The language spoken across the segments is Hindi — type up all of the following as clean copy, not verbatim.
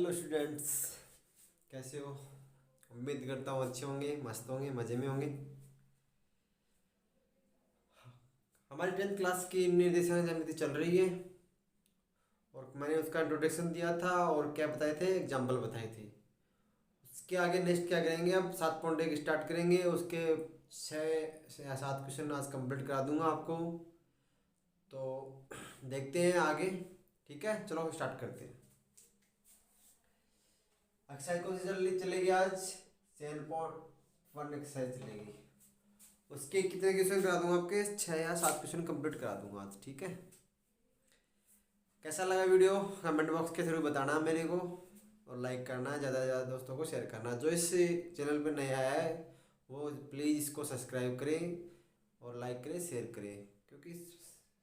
हेलो स्टूडेंट्स, कैसे हो? उम्मीद करता हूँ अच्छे होंगे, मस्त होंगे, मज़े में होंगे। हमारी 10th क्लास की निर्देशांक ज्यामिति चल रही है और मैंने उसका इंट्रोडक्शन दिया था और क्या बताए थे, एग्जाम्पल बताए थे। उसके आगे नेक्स्ट क्या करेंगे, अब 7.1 स्टार्ट करेंगे। उसके 6 या 7 क्वेश्चन आज कंप्लीट करा दूंगा आपको। तो देखते हैं आगे। ठीक है, चलो स्टार्ट करते हैं। एक्सरसाइज कौन सी चलेगी आज? 7.1 एक्सरसाइज चलेगी। उसके कितने क्वेश्चन करा दूंगा आपके? 6 या 7 क्वेश्चन कंप्लीट करा दूंगा आज। ठीक है, कैसा लगा वीडियो कमेंट बॉक्स के थ्रू बताना मेरे को, और लाइक करना, ज़्यादा से ज़्यादा दोस्तों को शेयर करना। जो इस चैनल पर नया आया है वो प्लीज़ इसको सब्सक्राइब करें और लाइक करें, शेयर करें, क्योंकि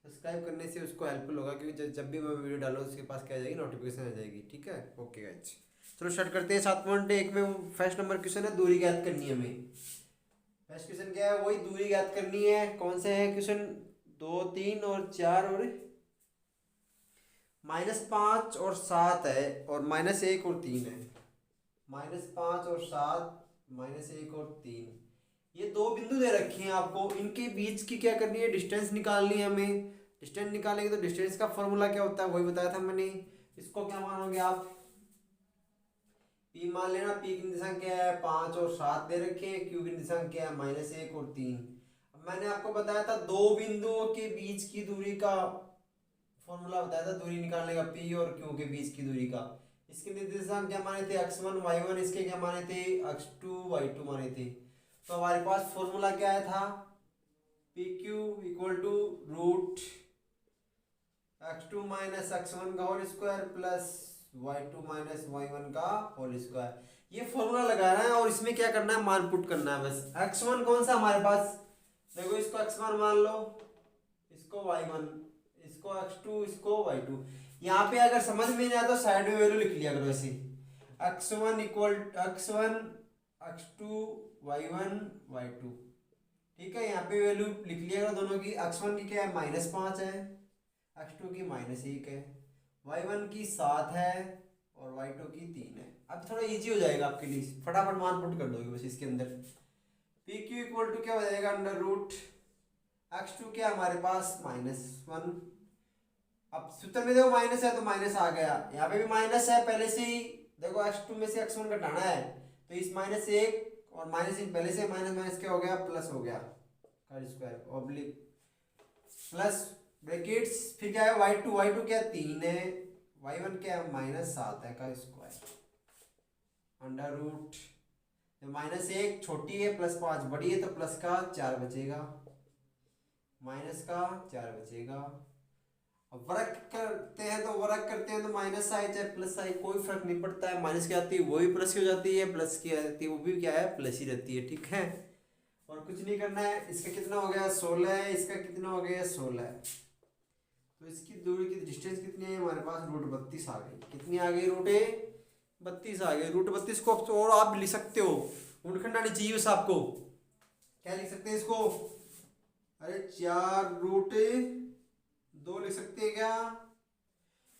सब्सक्राइब करने से उसको हेल्पफुल होगा। क्योंकि जब भी मैं वीडियो डालूँ उसके पास क्या आ जाएगी, नोटिफिकेशन आ जाएगी। ठीक है, ओके गाइस, चलो स्टार्ट करते हैं। 7.1 में फर्स्ट नंबर क्वेश्चन है, दूरी ज्ञात करनी है हमें। फर्स्ट क्वेश्चन क्या है? वही दूरी ज्ञात करनी है। कौन से है क्वेश्चन? 2, 3 और 4 और -5 और 7 है, और -1 और 3 है। -5 और 7, -1 और 3, ये दो बिंदु दे रखे हैं आपको। इनके बीच की क्या करनी है? डिस्टेंस निकालनी है हमें। डिस्टेंस निकालेंगे तो डिस्टेंस का फॉर्मूला क्या होता है वही बताया था मैंने। इसको क्या मानोगे आप? पी मान लेना। पी की दिशा क्या है? 5 और 7 दे रखे हैं। क्यू की दिशा क्या है? -1 और 3। अब मैंने आपको बताया था दो बिंदुओं के बीच की दूरी का फॉर्मूला बताया था, दूरी निकालने का, पी और क्यू के बीच की दूरी का। इसके निर्देशांक क्या माने थे? x1 y1। इसके क्या माने थे? x2 y2 माने थे। तो हमारे पास फॉर्मूला क्या आया था? P Q equal to root x2 minus x1 का whole square plus y2 minus y1 का होल स्क्वायर। ये फॉर्मूला लगाना है और इसमें क्या करना है? मान पुट करना है बस। x1 कौन सा हमारे पास? देखो, इसको x1 मान लो, इसको y1, इसको x2, इसको y2। यहाँ पे अगर समझ में नहीं आता तो साइड में वैल्यू लिख लिया करो ऐसे। x1 equal x1 x2 y1 y2। ठीक है, यहाँ पे वैल्यू लिख लिया करो दोनों की। x1 की क्या है? -5 है। x2 की -1 है। y1 की 7 है और y2 की 3 है। अब थोड़ा इजी हो जाएगा आपके लिए, फटाफट मान पुट कर दोगे बस इसके अंदर। पी क्यू इक्वल टू क्या हो जाएगा? अंडर रूट x2 क्या हमारे पास? -1। अब सूत्र में देखो माइनस है तो माइनस आ गया, यहाँ पे भी माइनस है पहले से ही। देखो x2 में से x1 घटाना है तो इस -1 और माइनस पहले से माइनस माइनस क्या हो गया? प्लस हो गया का स्क्वायर ऑब्लिक प्लस ब्रैकेट्स। फिर क्या है? y2 क्या? 3 है। y1 क्या है? -7 है का स्क्वायर अंडर रूट। -1 छोटी है, +5 बड़ी है, तो प्लस का 4 बचेगा, माइनस का 4 बचेगा। अब वर्क करते हैं तो माइनस आए चाहे प्लस आए कोई फर्क नहीं पड़ता है। माइनस की आती है वो भी प्लस की हो जाती है, प्लस की आती है वो भी क्या है? प्लस ही रहती है। ठीक है, और कुछ नहीं करना है। इसका कितना हो गया? 16 है। इसका कितना हो गया? 16 है। तो इसकी दूरी की डिस्टेंस कितनी है हमारे पास? √32 आ गई। कितनी आ गई? √32 आ गई। √32 को और आप लिख सकते हो, गुणखंड आनी चाहिए बस आपको। क्या लिख सकते हैं इसको? अरे 4√2 लिख सकते हैं क्या?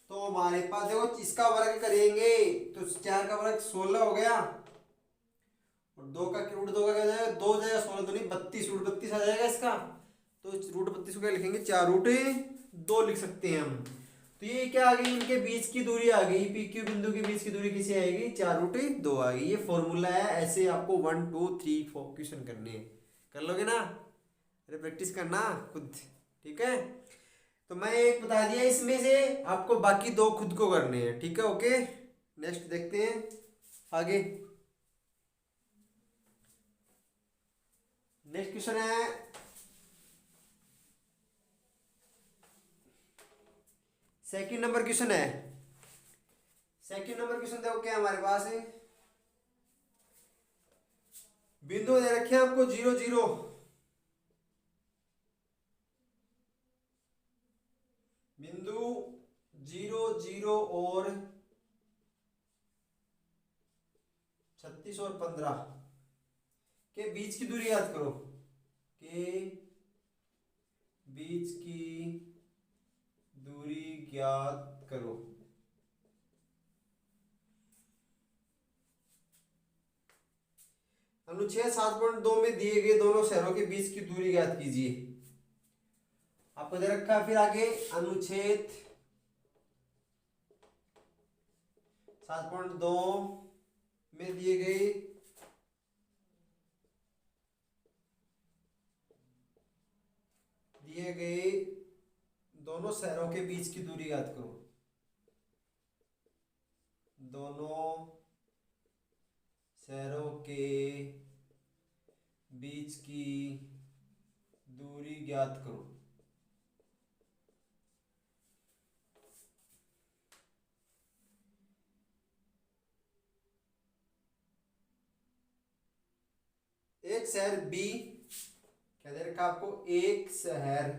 तो हमारे पास देखो, इसका वर्ग करेंगे तो 4 का वर्ग 16 हो गया, और 2 का √2 का क्या हो जाएगा? 2 हो जाएगा, 16 तो नहीं 32, √32 आ जाएगा इसका। तो √32 को क्या लिखेंगे? 4√2 लिख सकते हैं हम। तो ये क्या आ गई? इनके बीच की दूरी आ गई। पी क्यू बिंदु के बीच की दूरी किसे आएगी? 4√2 आ गई। ये फॉर्मूला है। ऐसे आपको 1 2 3 4 क्वेश्चन करने हैं, कर लोगे ना? अरे प्रैक्टिस करना खुद। ठीक है, तो मैं एक बता दिया इसमें से, आपको बाकी दो खुद को करने हैं। ठीक है, ओके, नेक्स्ट देखते हैं आगे। नेक्स्ट क्वेश्चन है, सेकंड नंबर क्वेश्चन है। सेकंड नंबर क्वेश्चन देखो क्या हमारे पास है। बिंदु दे रखे हैं आपको 0 0, बिंदु 0 0 और 36 और 15 के बीच की दूरी याद करो। के बीच की दूरी ज्ञात करो। अनुच्छेद 7.2 में दिए गए दोनों शहरों के बीच की दूरी ज्ञात कीजिए। आपको दे रखा है फिर आगे अनुच्छेद 7.2 में दिए गए दोनों शहरों के बीच की दूरी ज्ञात करो। दोनों शहरों के बीच की दूरी ज्ञात करो। एक शहर बी, क्या दे रखा आपको, एक शहर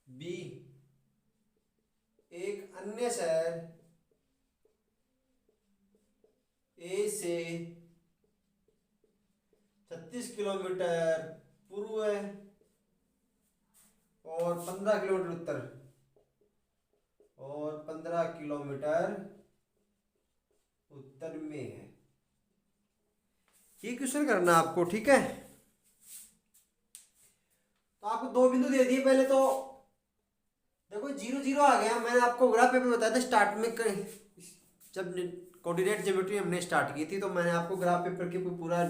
बी एक अन्य शहर ए से 36 किलोमीटर पूर्व और 15 किलोमीटर उत्तर और 15 किलोमीटर उत्तर में है। ये क्वेश्चन करना आपको, ठीक है। तो आपको दो बिंदु दे दिए। पहले तो देखो 0 0 आ गया। मैंने आपको ग्राफ पेपर बताया था स्टार्ट में, जब कोऑर्डिनेट ज्योमेट्री हमने स्टार्ट की थी तो मैंने आपको ग्राफ पेपर के पूरा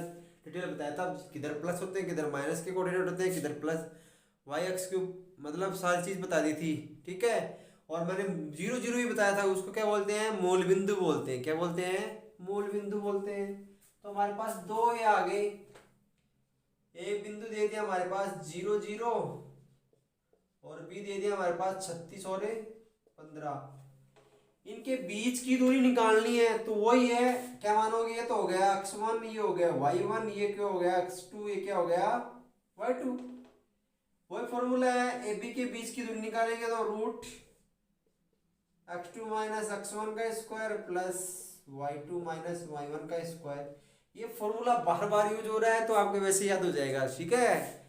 डिटेल बताया था, किधर प्लस होते हैं, किधर माइनस के कोऑर्डिनेट होते हैं, किधर प्लस वाई एक्स क्यूब, मतलब सारी चीज बता दी थी, ठीक है। और मैंने 0 0 भी बताया था, उसको क्या बोलते हैं, मूल बिंदु बोलते हैं। क्या बोलते हैं, मूल बिंदु बोलते हैं। तो हमारे पास दो ये आ गए। एक बिंदु दे दिया हमारे पास 0 0 और बी दे दिया हमारे पास 36 और 15। इनके बीच की दूरी निकालनी है तो वही है, क्या मानोगे, ये तो हो गया x1, ये हो गया y1, ये क्या हो गया x2, ये क्या हो गया y2। वही फॉर्मूला है, ए बी के बीच की दूरी निकालेंगे तो रूट x2 माइनस x1 का square plus y2 minus y1 का स्क्वायर। ये फॉर्मूला बार बार यूज हो रहा है तो आपको वैसे याद हो जाएगा, ठीक है,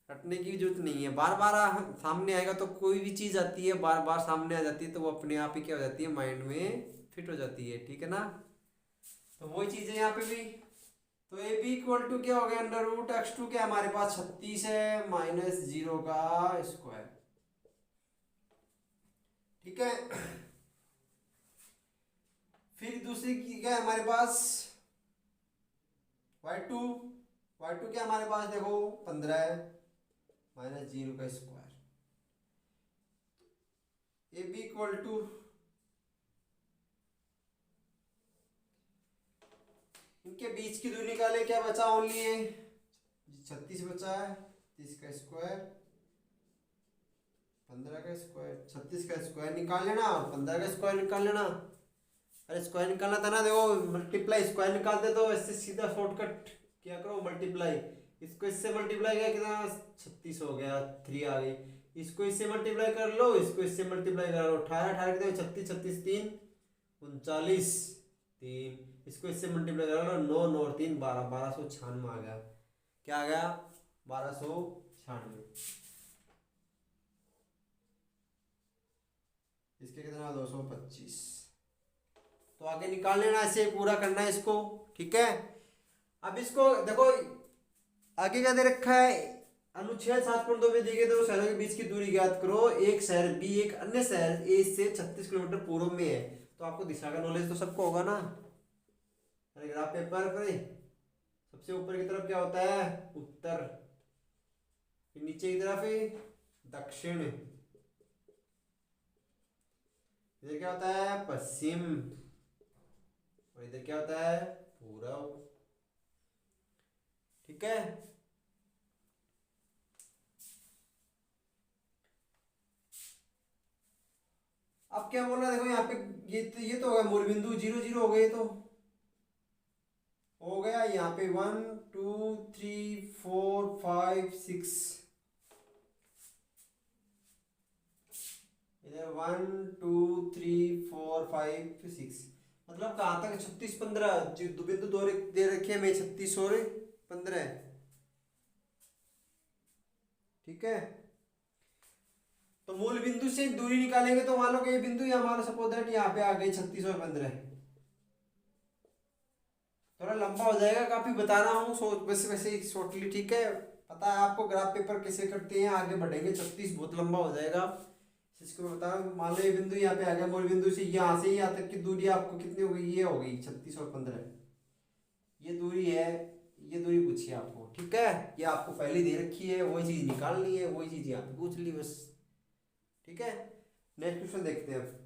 रटने की जरूरत नहीं है। बार बार सामने आएगा तो कोई भी चीज आती है बार बार सामने आ जाती है तो वो अपने आप ही क्या हो जाती है, माइंड में फिट हो जाती है, ठीक है ना। तो वही चीज है यहाँ पे भी। तो ए बी इक्वल टू क्या हो गया, अंडर रूट x2 क्या हमारे पास 36 है माइनस 0 का स्क्वायर, ठीक है। फिर दूसरी की क्या है हमारे पास y2 क्या हमारे पास देखो 15 है माइनस 0 का square. A B equal to इनके बीच की दूरी निकाले, क्या बचा, ओनली है 36 बचा है, 30 का स्क्वायर 15 का स्क्वायर, 36 का स्क्वायर निकाल लेना और 15 का स्क्वायर निकाल लेना। अरे स्क्वायर निकालना था ना, देखो मल्टीप्लाई स्क्वायर निकालते तो इससे सीधा शॉर्टकट क्या करो, मल्टीप्लाई, इसको इससे मल्टीप्लाई किया कितना 36 हो गया, 3 आ गई, इसको इससे मल्टीप्लाई कर लो, इसको इससे मल्टीप्लाई कर लो, 18 18 कितने 36 36 3 39 3, इसको इससे मल्टीप्लाई कर लो 9 9 और 3 12 1296 आ गया। क्या आ गया 1296। इसके कितना 225। तो आगे निकाल लेना, ऐसे पूरा करना है इसको, ठीक है। अब इसको देखो आगे क्या दे रखा है, अनुच्छेद 7.2 में दिए गए दोनों शहरों के बीच की दूरी ज्ञात करो। एक शहर बी एक अन्य शहर ए से 36 किलोमीटर पूर्व में है। तो आपको दिशा का नॉलेज तो सबको होगा ना, ग्राफ पेपर पर सबसे ऊपर की तरफ क्या होता है, उत्तर, फिर नीचे की तरफ है दक्षिण, इधर क्या होता है पश्चिम और इधर क्या होता है पूरब, ठीक है। अब क्या बोल रहा है देखो यहाँ पे, ये तो हो गया मूल बिंदु 0 0 हो गए, तो हो गया यहाँ पे 1 2 3 4 5 6, इधर 1 2 3 4 5 6, मतलब कहाँ तक 36 15, जो बिंदु दो दे रखे हैं मैं 36 और 15, ठीक है। तो मूल बिंदु से दूरी निकालेंगे तो मान लो कि ये बिंदु यहाँ मान लो सपोज दैट यहाँ पे आ गई 36 और 15, थोड़ा थोड़ा लंबा हो जाएगा काफी, बता रहा हूँ वैसे वैसे शॉर्टली, ठीक है। पता है आपको ग्राफ पेपर कैसे करते हैं, आगे बढ़ेंगे 36 बहुत लंबा हो जाएगा। इसको मैं बता रहा हूँ, मान लो ये बिंदु यहाँ पे आ गया, मूल बिंदु से यहाँ तक की दूरी आपको कितनी हो गई, ये हो गई 36 और 15, ये दूरी है, ये दूरी पूछी आपको, ठीक है। ये आपको पहले दे रखी है, वही चीज निकालनी है, वही चीज यहाँ पे पूछ ली बस, ठीक है। नेक्स्ट क्वेश्चन देखते हैं अब।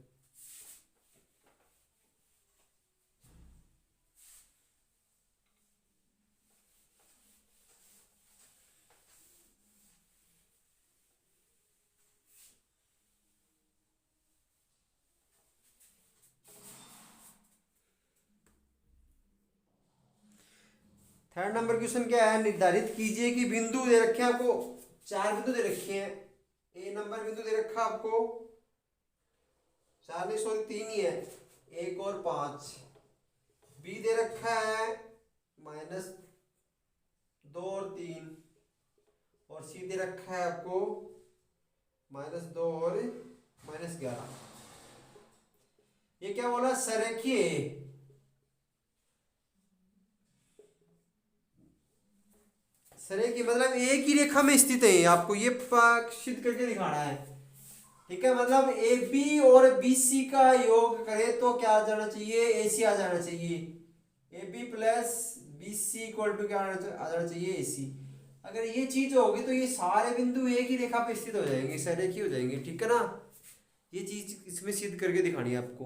थर्ड नंबर क्वेश्चन क्या है, निर्धारित कीजिए कि बिंदु दे रखे हैं आपको, 4 बिंदु दे रखे हैं। ए नंबर बिंदु दे रखा आपको 4 नहीं सॉरी 3 ही है, 1 और 5। बी दे रखा है -2 और 3, और सी दे रखा है आपको -2 और -11। ये क्या बोला, सरेखीय सरे की मतलब एक ही रेखा में स्थित है, आपको ये सिद्ध करके दिखाना है, ठीक है। मतलब ए बी और बी सी का योग करें तो क्या आ जाना चाहिए, ए सी आ जाना चाहिए, A B plus B C equal to क्या आ जाना चाहिए, ए सी। अगर ये चीज होगी तो ये सारे बिंदु एक ही रेखा पे स्थित हो जाएंगे, सरेखी हो जाएंगे, ठीक है ना। ये चीज इसमें सिद्ध करके दिखानी है आपको।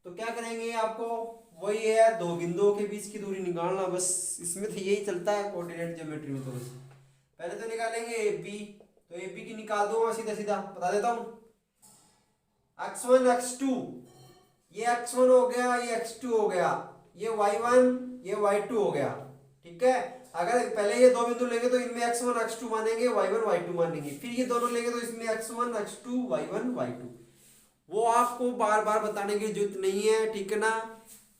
तो क्या करेंगे, आपको वही है, 2 बिंदुओं के बीच की दूरी निकालना, बस इसमें तो यही चलता है कोऑर्डिनेट ज्योमेट्री में। तो बस पहले तो निकालेंगे ए बी, तो ए बी की निकाल दो, मैं सीधा सीधा बता देता हूँ। x1 x2, ये x1 हो गया, ये x2 हो गया, ये y1 ये y2 हो गया, ठीक है। अगर पहले ये 2 बिंदु लेंगे तो इनमें x1 x2 मानेंगे, y1 y2 मानेंगे, फिर ये दोनों लेंगे तो इसमें x1 x2 y1 y2। वो आपको बार बार बताने की जरूरत नहीं है, ठीक है ना।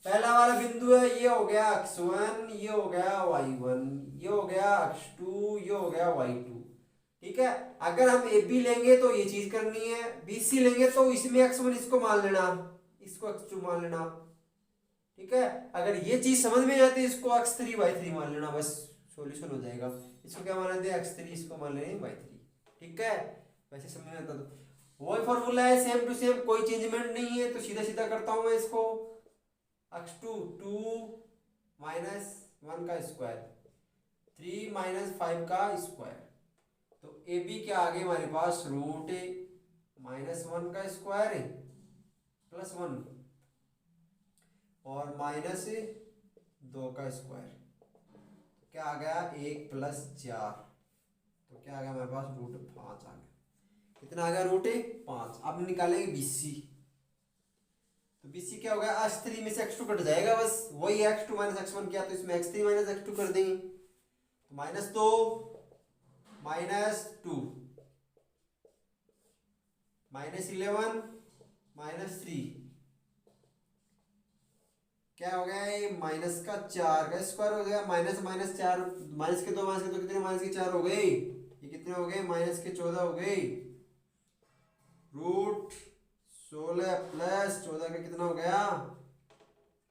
पहला वाला बिंदु है, ये हो गया x1, ये हो गया y1, ये हो गया x2, ये हो गया y2, ठीक है। अगर हम ए बी लेंगे तो ये चीज करनी है, बी सी लेंगे तो इसमें x1 इसको मान लेना, इसको x2 मान लेना, ठीक है। अगर ये चीज समझ में आती है, इसको x3 y3 मान लेना, बस सॉल्यूशन हो जाएगा। इसको क्या मान लेते हैं, x3, इसको मान लेंगे y3, ठीक है। वैसे समझ में आता तो वही फॉर्मूला है, सेम टू सेम, कोई चेंजमेंट नहीं है। तो सीधा सीधा करता हूं मैं इसको, x2 2 -1 का स्क्वायर, 3 -5 का स्क्वायर, तो ए बी के आगे हमारे पास रूट -1 का स्क्वायर प्लस 1 और -2 का स्क्वायर, क्या आ गया 1 + 4, तो क्या आ गया हमारे पास √5 आ गया। कितना आ गया, √5। अब निकालेंगे BC, तो BC क्या होगा, x3 में से x2 कट जाएगा, बस वही x2 - x1 किया तो इसमें x3 - x2 कर देंगे, तो -2 -2 -11 -3, क्या हो गया, ये माइनस का 4 का स्क्वायर हो गया, माइनस -4, माइनस के 2 कितने, माइनस के 4 हो गए, ये कितने हो गए, -14 हो गए, √16 + 14 का कितना हो गया,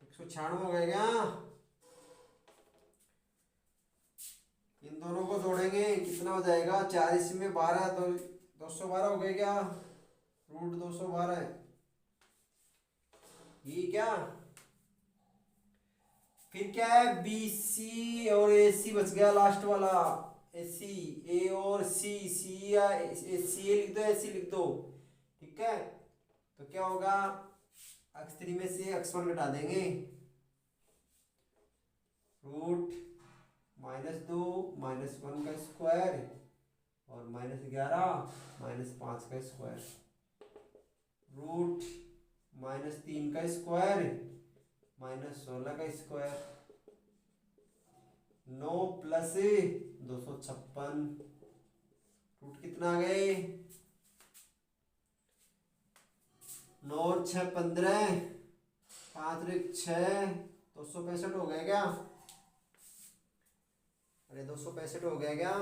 196 हो गया क्या। इन दोनों को जोड़ेंगे कितना हो जाएगा, 4 इसमें 12, तो 212 हो गए क्या, √212 ये क्या। फिर क्या है, BC और AC बच गया लास्ट वाला, AC, A और C, C या AC लिख दो, AC लिख दो, ठीक है। तो क्या होगा, x3 में से x1 घटा देंगे, √-2 -1 का स्क्वायर और -11 -5 का स्क्वायर, √-3 का स्क्वायर -16 का स्क्वायर, 9 + 256, रूट कितना आ गए, 9 और 6 15, 5 और 1 6, 265 हो गया क्या, अरे 265 हो गया क्या।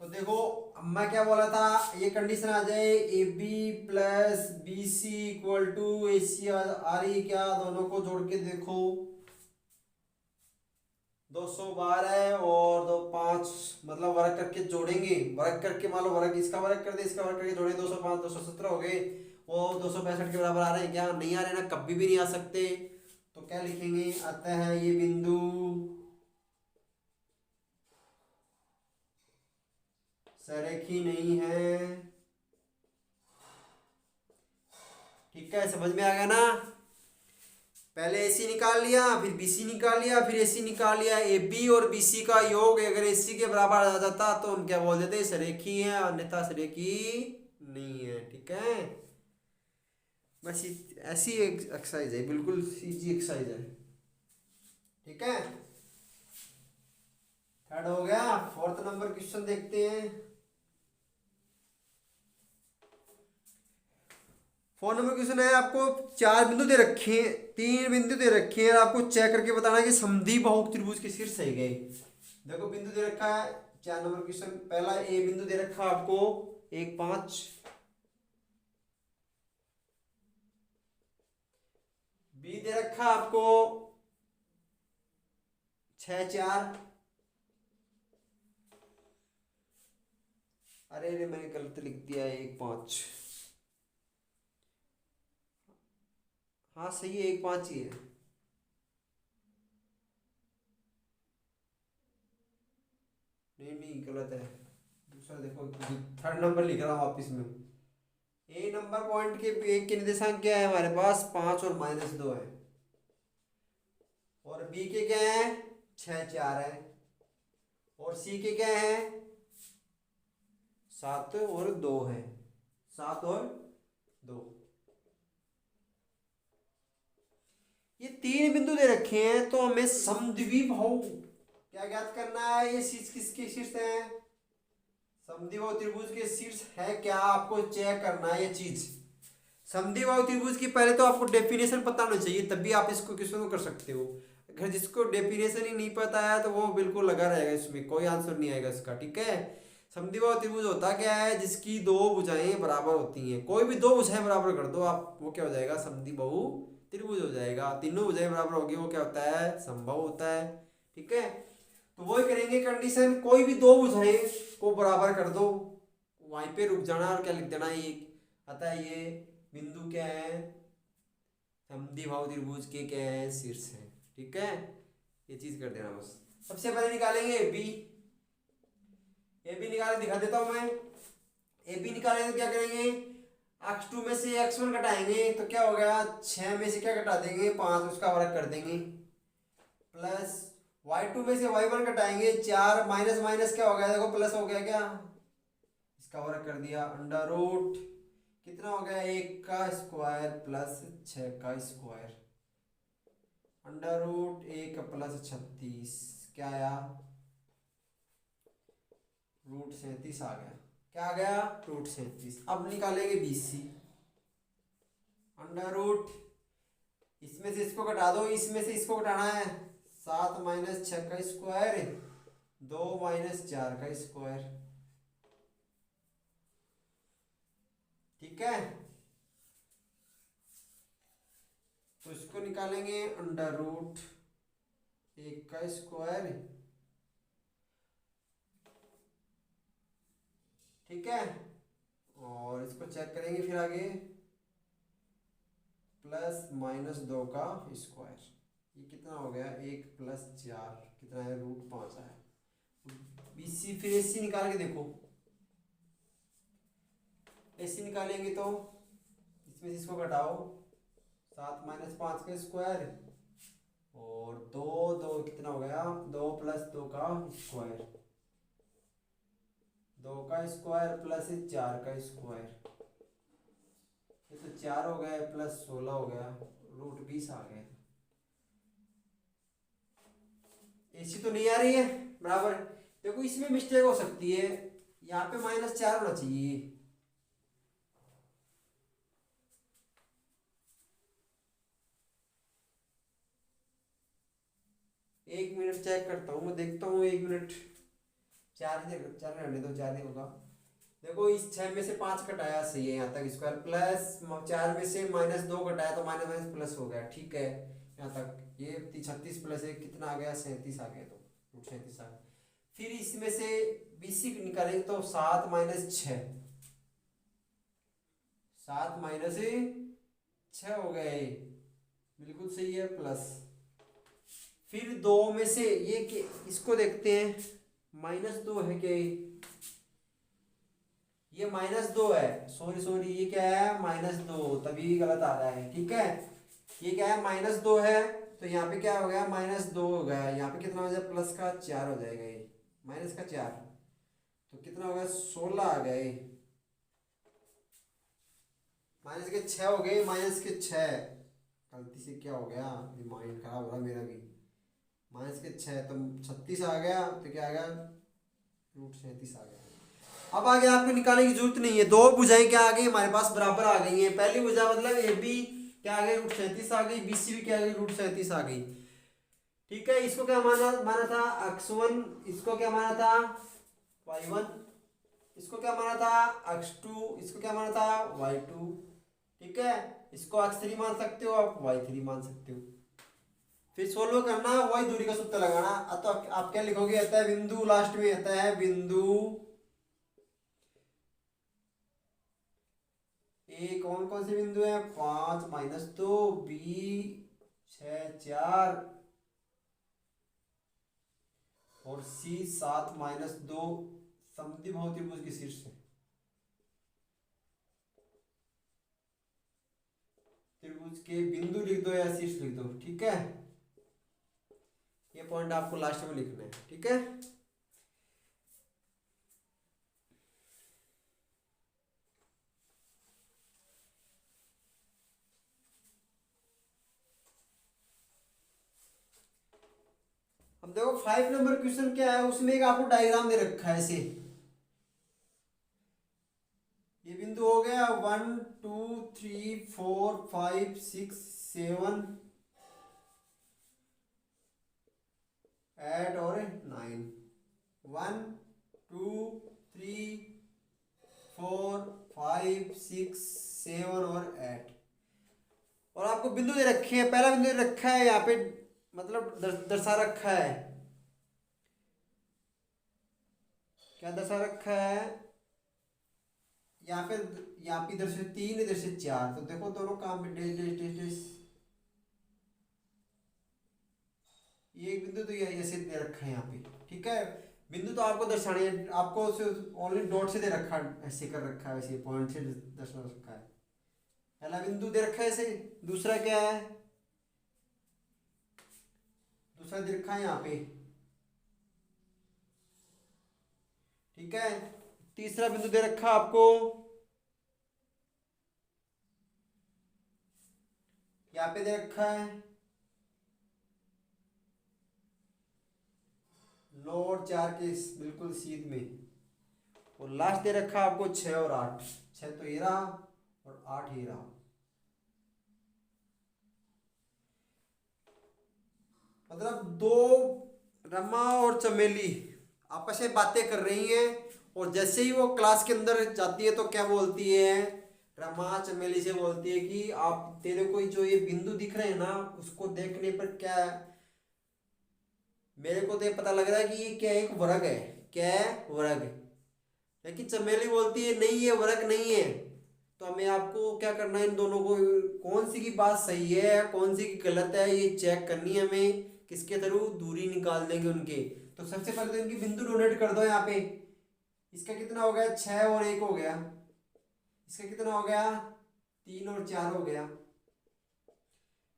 तो देखो अब मैं क्या बोला था, ये कंडीशन आ जाए A B plus B C equal to A C आ रही क्या, दोनों को जोड़ के देखो 212 और दो 5, मतलब वर्ग करके जोड़ेंगे, वर्ग करके मान लो वर्ग इसका वर्ग कर दे, इसका वर्ग करके जोड़े 205 217 हो गए। वो 265 के बराबर आ रहे हैं क्या? नहीं आ रहे ना, कभी भी नहीं आ सकते। तो क्या लिखेंगे? आता है ये बिंदु सरेखी नहीं है। ठीक है, समझ में आ गया ना? पहले AC निकाल लिया, फिर BC निकाल लिया, फिर AC निकाल लिया। AB और BC का योग अगर AC के बराबर आ जाता तो हम क्या बोल देते? सरेखी है, अन्यथा सरेखी नहीं है। ठीक है, बस ऐसी एक्सरसाइज है, बिल्कुल इजी एक्सरसाइज है। ठीक है, थर्ड हो गया। फोर्थ नंबर क्वेश्चन देखते हैं। 4 नंबर क्वेश्चन है, आपको 4 बिंदु दे रखे हैं, 3 बिंदु दे रखे हैं और आपको चेक करके बताना है कि समद्वि बाहु त्रिभुज के शीर्ष सही गए। देखो बिंदु दे रखा है 4 नंबर क्वेश्चन। पहला ए बिंदु दे रखा आपको 1 5, बी दे रखा आपको 6 4, अरे रे मैंने गलत लिख दिया 1 5, हाँ सही है 1 5 ही है। नहीं नहीं गलत है, दूसरा देखो, थर्ड नंबर लिख रहा हूँ वापिस में। ए नंबर पॉइंट के एक के निर्देशांक क्या है हमारे पास? 5 और -2 है। और बी के क्या है? 6 4 है। और सी के क्या है? 7 और 2 है। 7 और 2, ये 3 बिंदु दे रखे हैं तो हमें समद्वि बाहु क्या ज्ञात करना है? ये शीर्ष किसके शीर्ष है? समद्वि बाहु त्रिभुज के शीर्ष है क्या? आपको चेक करना है ये चीज। समद्वि बाहु त्रिभुज की पहले तो आपको डेफिनेशन पता होना चाहिए, तभी आप इसको क्वेश्चन को कर सकते हो। अगर जिसको डेफिनेशन ही नहीं पता है तो वो बिल्कुल लगा रहेगा, इसमें कोई आंसर नहीं आएगा इसका। ठीक है, समद्वि बाहु त्रिभुज होता क्या है? जिसकी दो भुजाएं बराबर होती हैं। कोई भी दो भुजाएं बराबर कर दो आप, वो क्या हो जाएगा? समद्वि बाहु त्रिभुज हो जाएगा। तीनों भुजाएं बराबर होगी, वो क्या होता है? समबाहु होता है। ठीक है, तो वही करेंगे कंडीशन, कोई भी दो भुजाएं को बराबर कर दो, वहीं पे रुक जाना और क्या लिख देना? ये अतः ये बिंदु क्या है? समद्वि बाहु त्रिभुज के क्या है? शीर्ष है। ठीक है, ये चीज कर देना बस। सबसे पहले निकालेंगे AB। AB निकाल दिखा देता हूं मैं। AB निकालेंगे तो क्या करेंगे? x2 में से x1 घटाएंगे तो क्या हो गया? 6 में से क्या घटा देंगे? 5, उसका वर्ग कर देंगे। प्लस y2 में से y1 घटाएंगे 4, माइनस माइनस क्या हो गया? देखो प्लस हो गया क्या? इसका वर्ग कर दिया। अंडर रूट कितना हो गया? 1 का स्क्वायर प्लस 6 का स्क्वायर। अंडर रूट 1 प्लस 36 क्या आया? रूट 37 आ गया। क्या आ गया? रूट 37। अब निकालेंगे BC। अंडर रूट, इसमें से इसको घटा दो, इसमें से इसको घटाना है। 7 माइनस 6 का स्क्वायर, 2 माइनस 4 का स्क्वायर। ठीक है, तो इसको निकालेंगे अंडर रूट 1 का स्क्वायर। ठीक है, और इसको चेक करेंगे फिर आगे, प्लस -2 का स्क्वायर। ये कितना हो गया? 1 प्लस 4 कितना है? रूट 5 आया। BC फिर AC निकाल के देखो। AC निकालेंगे तो इसमें से इसको घटाओ, 7 माइनस 5 का स्क्वायर और 2 2 कितना हो गया? 2 प्लस 2 का स्क्वायर, 2 का स्क्वायर प्लस 4 का स्क्वायर। ये तो 4 हो गया प्लस 16 हो गया, रूट 20 आ गया। AC तो नहीं आ रही है बराबर। देखो इसमें मिस्टेक हो सकती है, यहाँ पे -4 होना चाहिए। एक मिनट चेक करता हूँ मैं, देखता हूँ 1 मिनट। 4 रहने दो, 4 नहीं होगा। देखो इस 6 में से 5 घटाया, सही है यहाँ तक स्क्वायर, प्लस 4 में से -2 घटाया तो माइनस माइनस प्लस हो गया। ठीक है, यहाँ तक ये 36 प्लस 1 कितना आ गया? 37 आ गया। तो रूट 37 आ गया। फिर इसमें से BC निकालेंगे तो 7 - 6, 7 - 6 हो गए, बिल्कुल सही है, प्लस फिर 2 में से ये के इसको देखते हैं, -2 है क्या, ये -2 है, सॉरी ये क्या है, -2, तभी गलत आ रहा है, ठीक है। ये क्या है, -2 है, तो यहाँ पे क्या हो गया, -2 हो गया, यहाँ पे कितना हो जाए, प्लस का 4 हो जाएगा, ये माइनस का 4, तो कितना हो गया, 16 आ गए, माइनस के 6 हो गए, -6, गलती से क्या हो गया, माइंड खराब हो रहा मेरा भी, -6 तो 36 आ गया, तो क्या आ गया, रूट 37 आ गया। अब आगे आपको निकालने की जरूरत नहीं है, दो भुजाएं क्या आ गई हमारे पास, बराबर आ गई हैं। पहली भुजा मतलब AB क्या आ गई, रूट 37 आ गई, BC भी क्या आ गई, रूट 37 आ गई, ठीक है। इसको क्या माना था, x1, इसको क्या माना था, y1, इसको क्या माना था, x2, इसको क्या माना था, y2, ठीक है। इसको x3 मान सकते हो, आप y3 मान सकते हो। फिर सोल्व करना, वही दूरी का सूत्र लगाना। तो आप क्या लिखोगे, आता है बिंदु, लास्ट में आता है बिंदु ए, कौन कौन से बिंदु है, 5 - 2, B 6 4 और C 7 - 2, समद्विबाहु त्रिभुज के शीर्ष है, त्रिभुज के बिंदु लिख दो या शीर्ष लिख दो, ठीक है। ये पॉइंट आपको लास्ट में लिखना है, ठीक है। अब देखो 5 नंबर क्वेश्चन क्या है, उसमें एक आपको डायग्राम दे रखा है ऐसे, ये बिंदु हो गया 1 2 3 4 5 6 7 8 और 9, 1 2 3 4 5 6 7 और 8, और आपको बिंदु दे रखे हैं। पहला बिंदु दे रखा है यहाँ पे, मतलब दर्शा रखा है, क्या दर्शा रखा है, यहाँ पे इधर से 3, इधर से 4, तो देखो दोनों काम पे डेश डेश डेश डेश, ये एक बिंदु तो ये ऐसे दे रखा है यहाँ पे, ठीक है। बिंदु तो आपको दर्शाने है, आपको ओनली डॉट से दे रखा है, ऐसे कर रखा है, ऐसे पॉइंट से दर्शा रखा है। पहला बिंदु दे रखा है ऐसे, दूसरा क्या है, दूसरा दे रखा है यहाँ पे, ठीक है। तीसरा बिंदु दे रखा आपको यहाँ पे दे रखा है, लोड 4 के बिल्कुल सीध में, और लास्ट दे रखा आपको 6 और 8, 6 तो ये रहा और 8 ये रहा। मतलब दो रमा और चमेली आपस में बातें कर रही हैं, और जैसे ही वो क्लास के अंदर जाती है तो क्या बोलती है, रमा चमेली से बोलती है कि आप, तेरे को जो ये बिंदु दिख रहे हैं ना, उसको देखने पर क्या, मेरे को तो ये पता लग रहा है कि ये क्या, एक वर्ग है, क्या है, वर्ग। लेकिन चमेली बोलती है नहीं, ये वर्ग नहीं है। तो हमें आपको क्या करना है, इन दोनों को कौन सी की बात सही है, कौन सी की गलत है, ये चेक करनी है हमें, किसके थ्रू, दूरी निकाल देंगे उनके। तो सबसे पहले तो इनकी बिंदु डोनेट कर दो यहाँ पे, इसका कितना हो गया, 6 और 1 हो गया, इसका कितना हो गया, 3 और 4 हो गया,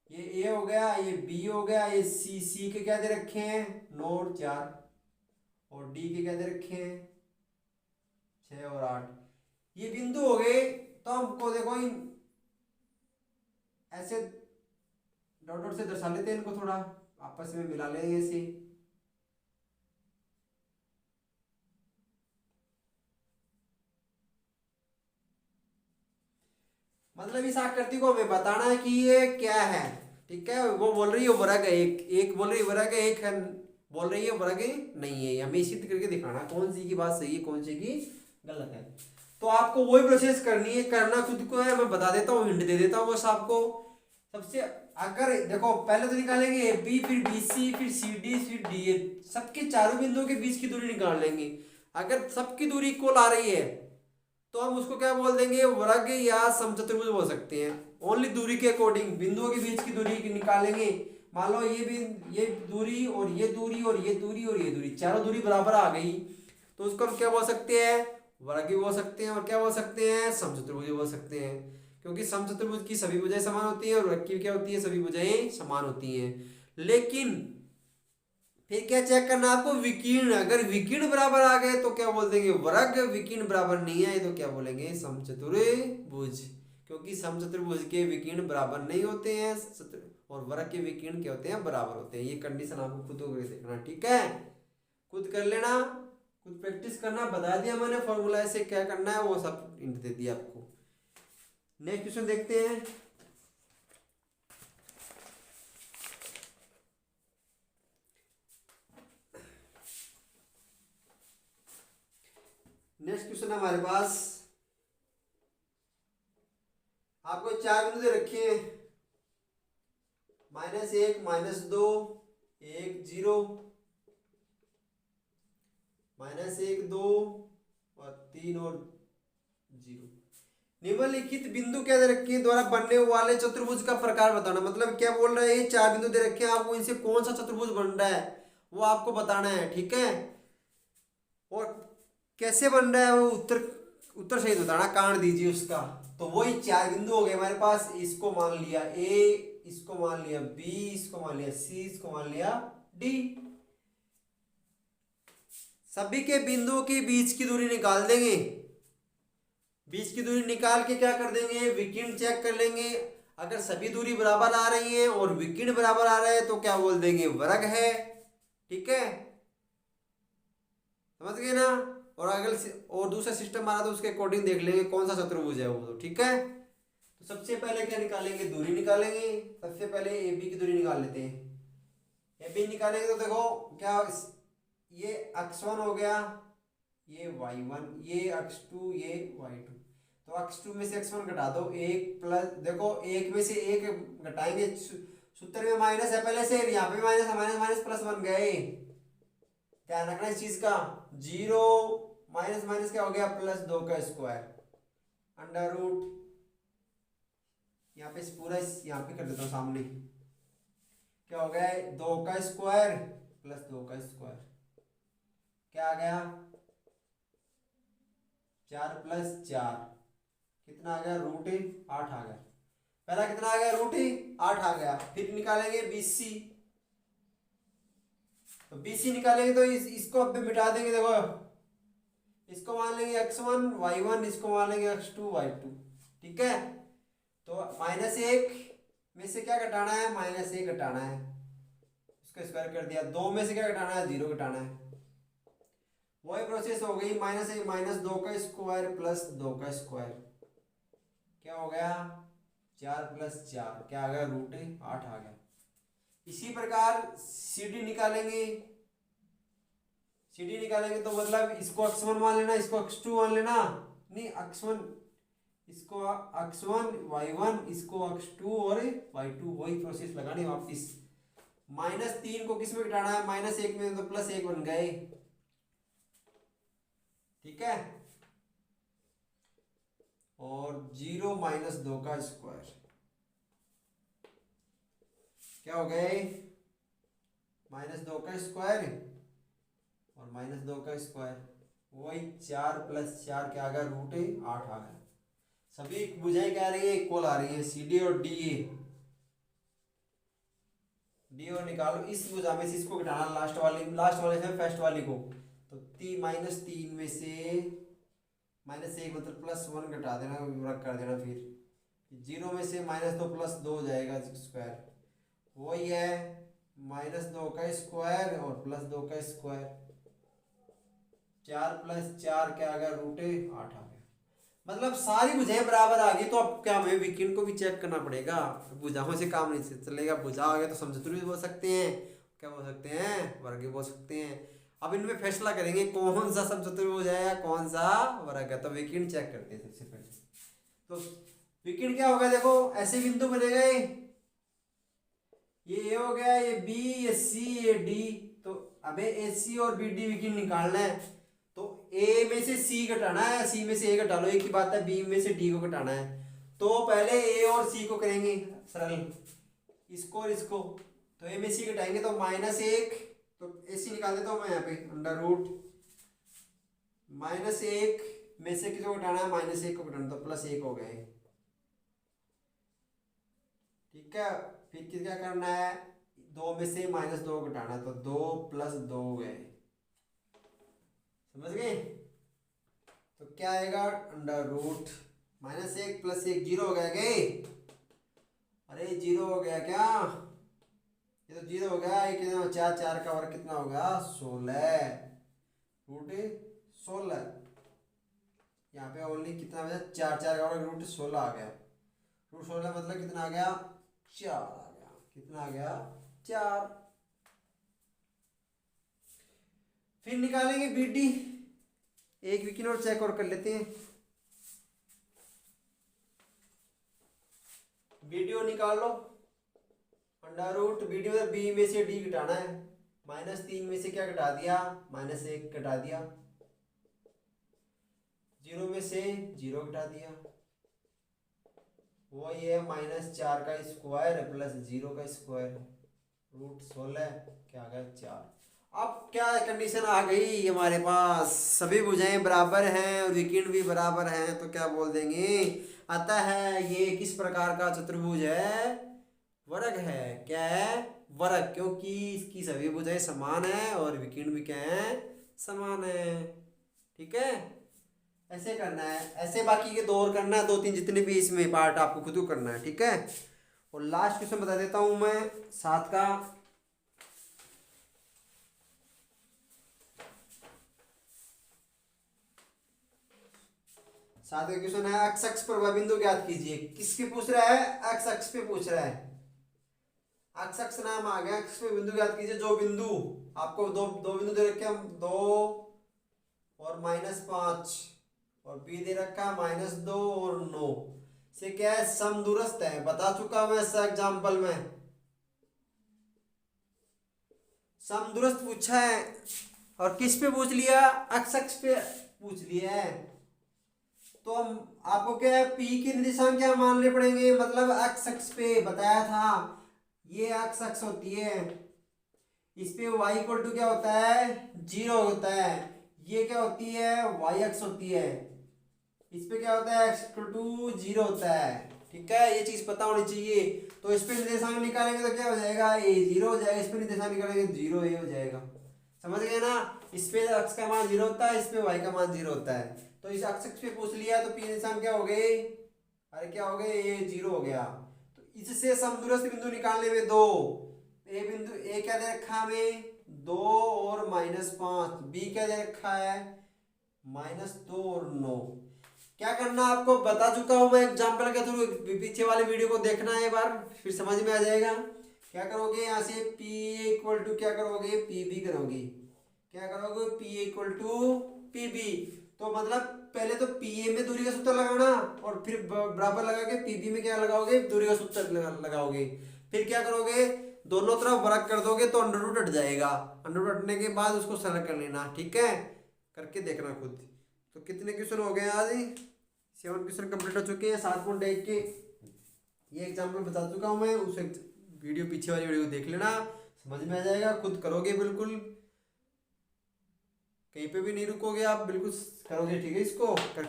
ये ए हो गया, ये बी हो गया, ये सी के क्या दे रखे हैं, 9 और 4, और डी के क्या दे रखे हैं, 6 और 8, ये बिंदु हो गए। तो हमको देखो इन ऐसे डॉट डॉट से दर्शा लेते हैं, इनको थोड़ा आपस में मिला लेंगे ऐसे, मतलब इस आकृति को हमें बताना है कि ये क्या है, ठीक है। वो बोल रही है वर्ग है, एक बोल रही है वर्ग है, एक है बोल रही है वर्ग नहीं है, हमें सिद्ध करके दिखाना कौन सी की बात सही है, कौन सी की गलत है। तो आपको वही प्रोसेस करनी है, करना खुद को है, मैं बता देता हूँ, हिंट दे देता हूँ बस आपको। सबसे अगर देखो पहले तो निकालेंगे ए बी, फिर बी सी, फिर सी डी, फिर डी ए, सबके चारों बिंदुओं के बीच की दूरी निकाल लेंगे। अगर सबकी दूरी इक्वल आ रही है तो हम उसको क्या बोल देंगे, वर्ग या समचतुर्भुज बोल सकते हैं। ओनली दूरी के अकॉर्डिंग बिंदुओं के बीच की दूरी निकालेंगे। मान लो ये भी, ये दूरी और ये दूरी और ये दूरी और ये दूरी, चारों दूरी बराबर आ गई तो उसको हम क्या बोल सकते हैं, वर्ग भी बोल सकते हैं और क्या बोल सकते हैं, समचतुर्भुज बोल सकते हैं। क्योंकि समचतुर्भुज की सभी भुजाएं समान होती हैं और वर्ग की क्या होती है, सभी भुजाएं समान होती हैं। लेकिन फिर क्या चेक करना आपको, विकीर्ण, अगर विकीर्ण बराबर आ गए तो क्या बोल देंगे, वर्ग। विकीर्ण बराबर नहीं है तो क्या बोलेंगे, समचतुर्भुज। क्योंकि समचतुर्भुज के विकीर्ण बराबर नहीं होते हैं और वर्ग के विकीर्ण क्या होते हैं, बराबर होते हैं। ये कंडीशन आपको खुद होकर देखना, ठीक है, खुद कर लेना, खुद प्रैक्टिस करना। बता दिया मैंने फॉर्मूला से क्या करना है, वो सब इंट दे दिया आपको। नेक्स्ट क्वेश्चन देखते हैं। नेक्स्ट क्वेश्चन हमारे पास, आपको चार बिंदु दे रखे हैं, -1, -2, 1, 0, -1, 2 और 3 और 0। निम्नलिखित बिंदु क्या दे रखे हैं, द्वारा बनने वाले चतुर्भुज का प्रकार बताना। मतलब क्या बोल रहा है, ये चार बिंदु दे रखे हैं, आपको इनसे कौन सा चतुर्भुज बन रहा है वो आपको बताना है, ठीक है। और कैसे बन रहा है वो उत्तर सहित बताना, कारण दीजिए उसका। तो वही चार बिंदु हो गए हमारे पास। इसको मान लिया ए, इसको मान लिया बी, इसको मान लिया सी, इसको मान लिया डी। सभी के बिंदुओं के बीच की दूरी निकाल देंगे। बीच की दूरी निकाल के क्या कर देंगे, विकीर्ण चेक कर लेंगे। अगर सभी दूरी बराबर आ रही है और विकीर्ण बराबर आ रहा है तो क्या बोल देंगे, वर्ग है, ठीक है, समझ गए ना। और अगर और दूसरा सिस्टम आ रहा तो उसके अकॉर्डिंग देख लेंगे कौन सा चतुर्भुज है वो, तो ठीक है। तो सबसे पहले क्या निकालेंगे, दूरी निकालेंगे। सबसे पहले ए बी की दूरी निकाल लेते हैं। ए बी निकालेंगे तो देखो क्या, ये x1 हो गया, ये y1, ये x2, ये y2। तो x2 में से x1 घटा दो, एक प्लस, देखो एक में से एक घटाएंगे, सूत्र में माइनस है पहले से, यहाँ पे माइनस है, माइनस माइनस प्लस बन गए, ध्यान रखना इस चीज का। 0 माइनस माइनस क्या हो गया, +2 का स्क्वायर, अंडर रूट, यहाँ पे पूरा यहाँ पे कर देता हूँ सामने, क्या हो गया, 2 का स्क्वायर +2 का स्क्वायर, क्या आ गया, 4 + 4 कितना आ गया, √8 आ गया। पहला कितना आ गया, √8 आ गया। फिर निकालेंगे BC, तो BC निकालेंगे तो इसको अब मिटा देंगे। देखो इसको मान लेंगे x1 y1, इसको मान लेंगे x2 y2, ठीक है। तो -1 में से क्या घटाना है, -1 घटाना है, उसका स्क्वायर कर दिया। 2 में से क्या घटाना है, 0 घटाना है। वही प्रोसेस हो गई, -1 -2 का स्क्वायर +2 का स्क्वायर, क्या हो गया, 4 + 4 क्या आ गया, √8 आ गया। इसी प्रकार CD निकालेंगे। CD निकालेंगे तो मतलब इसको x1 मान लेना, इसको x2 मान लेना, नहीं x1, इसको x1 y1, इसको x2 और y2, वही प्रोसेस लगानी वापिस। -3 को किस में घटाना है, -1 में, तो +1 बन गए, ठीक है। और 0 -2 का स्क्वायर क्या हो गए, -2 का स्क्वायर और -2 का स्क्वायर, वही 4 + 4 क्या आ गया, √8 आ गया। सभी भुजाएं क्या आ रही है, इक्वल आ रही है, CD और DA। डी और निकालो, इस भुजा में से इसको घटाना, लास्ट वाले से फर्स्ट वाली को। तो -3 में से -1 मतलब +1 घटा देना, वर्ग कर देना। फिर 0 में से -2 +2 हो जाएगा स्क्वायर, वही है -2 का स्क्वायर और +2 का स्क्वायर, 4 + 4 क्या आ गया, √8 आ गया। मतलब सारी भुजाएं बराबर आ गई। तो अब क्या, हमें विकीर्ण को भी चेक करना पड़ेगा, भुजाओं से काम नहीं चलेगा। भुजा आ गया तो समचतुर्भुज भी बोल सकते हैं, क्या बोल सकते हैं, वर्ग भी बोल सकते हैं। अब इनमें फैसला करेंगे कौन सा समचतुर्भुज है या कौन सा वर्ग है। तो विकीर्ण चेक करते हैं सबसे पहले। तो विकीर्ण क्या होगा, देखो ऐसे बिंदु बने गए, ये ए हो गया, ये बी, ये सी, ये डी। तो अबे ए सी और बी डी विकिन निकालना है, तो ए में से सी घटाना है, सी में से ए घटा लो, एक ही बात है, बी में से डी को घटाना है। तो पहले ए और सी को करेंगे सरल, इसको और इसको। तो ए में सी घटाएंगे तो -1, तो ए सी निकाल देता हूँ मैं यहाँ पे, अंडर रूट -1 में से किसको घटाना है, -1 को घटाना, तो +1 हो गए। ठीक है, फिर क्या करना है, 2 में से -2 घटाना, तो 2 + 2 हो गए, समझ गए। तो क्या आएगा, अंडर रूट -1 + 1 0 हो गया गए। अरे 0 हो गया क्या, ये तो 0 हो गया। ये कितना, 4, 4 का वर्ग कितना होगा, 16 रूट 16। यहाँ पे ओनली कितना बचा, 4, 4 का वर्ग रूट 16 आ गया। रूट 16 मतलब कितना आ गया, 4 आ गया। कितना आ गया, 4। फिर निकालेंगे बी डी, एक विकिन और चेक और कर लेते हैं। बी डी निकाल लो, अंडर रूट बी डी मतलब बी में से डी घटाना है, -3 में से क्या घटा दिया, -1 घटा दिया, 0 में से 0 घटा दिया, वो ये -4 का स्क्वायर + 0 का स्क्वायर, रूट 16 क्या आ गया, 4। अब क्या कंडीशन आ गई हमारे पास, सभी भुजाएं बराबर हैं और विकिरण भी बराबर हैं, तो क्या बोल देंगे, अतः ये किस प्रकार का चतुर्भुज है, वर्ग है। क्या है, वर्ग, क्योंकि इसकी सभी भुजाएं समान है और विकिरण भी क्या है, समान है। ठीक है, ऐसे करना है, ऐसे बाकी के 2 और करना है, 2-3 जितने भी इसमें पार्ट आपको खुद को करना है। ठीक है, और लास्ट क्वेश्चन बता देता हूं मैं 7 का। 7 का क्वेश्चन है, एक्स अक्ष पर वह बिंदु ज्ञात कीजिए। किसके पूछ रहा है, एक्स अक्ष पे पूछ रहा है। एक्स अक्ष नाम आ गया, एक्स पे बिंदु ज्ञात कीजिए। जो बिंदु आपको दो बिंदु दे रखे हम, 2 और -5, और बी दे रखा -2 और 9 से क्या है, समदूरस्थ है। बता चुका मैं इस एग्जाम्पल में, समदूरस्थ पूछा है। और किस पे पूछ लिया, एक्स अक्ष पे पूछ लिया है। तो हम आपको क्या है, पी के निर्देशांक क्या मानने पड़ेंगे, मतलब एक्स अक्ष पे बताया था, ये एक्स अक्ष होती है, इस पे y इक्वल टू क्या होता है, 0 होता है। ये क्या होती है, y अक्ष होती है, इस पे क्या होता है, x इक्वल टू 0 होता है। ठीक है, ये चीज पता होनी चाहिए। तो इस पे निर्देशांक निकालेंगे तो क्या हो जाएगा, a 0 हो जाएगा, इस पे निर्देशांक निकालेंगे 0 a हो जाएगा। समझ गए ना, इस पे x का मान 0 होता है, इस पे y का मान 0 होता है। तो इस एक्स अक्ष पे पूछ लिया, तो पी निशान क्या हो गए, अरे क्या हो गए, ये 0 हो गया। तो इससे समदूरस्थ बिंदु निकालने में 2, ए बिंदु, ए क्या दे रखा हमें, 2 और -5, बी क्या दे रखा है, -2 और 9। क्या करना आपको बता चुका हूं मैं एग्जाम्पल के थ्रू, पीछे वाले वीडियो को देखना है एक बार, फिर समझ में आ जाएगा। क्या करोगे, यहाँ से पी इक्वल टू क्या करोगे, पी बी करोगे। क्या करोगे, P equal to P B. तो मतलब पहले तो पीए में दूरी का सूत्र लगाना, और फिर बराबर लगा के पीबी में क्या लगाओगे, दूरी का सूत्र लगाओगे। फिर क्या करोगे, दोनों तरफ वर्ग कर दोगे तो अंडर रूट हट जाएगा। अंडर रूट हटने के बाद उसको सरल कर लेना। ठीक है, करके देखना खुद। तो कितने क्वेश्चन हो गए आज, 7 क्वेश्चन कंप्लीट हो चुके हैं 7.1 के। ये एग्जाम्पल बता चुका हूँ मैं, उस वीडियो पीछे वाली वीडियो देख लेना, समझ में आ जाएगा, खुद करोगे बिल्कुल, कहीं पे भी नहीं रुकोगे आप, बिल्कुल करोगे। ठीक है, इसको कर।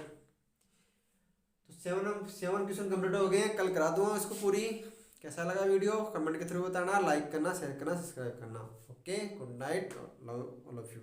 तो 7 क्वेश्चन कंप्लीट हो गए हैं, कल करा दूंगा इसको पूरी। कैसा लगा वीडियो, कमेंट के थ्रू बताना, लाइक करना, शेयर करना, सब्सक्राइब करना। Okay, good night, love all of you.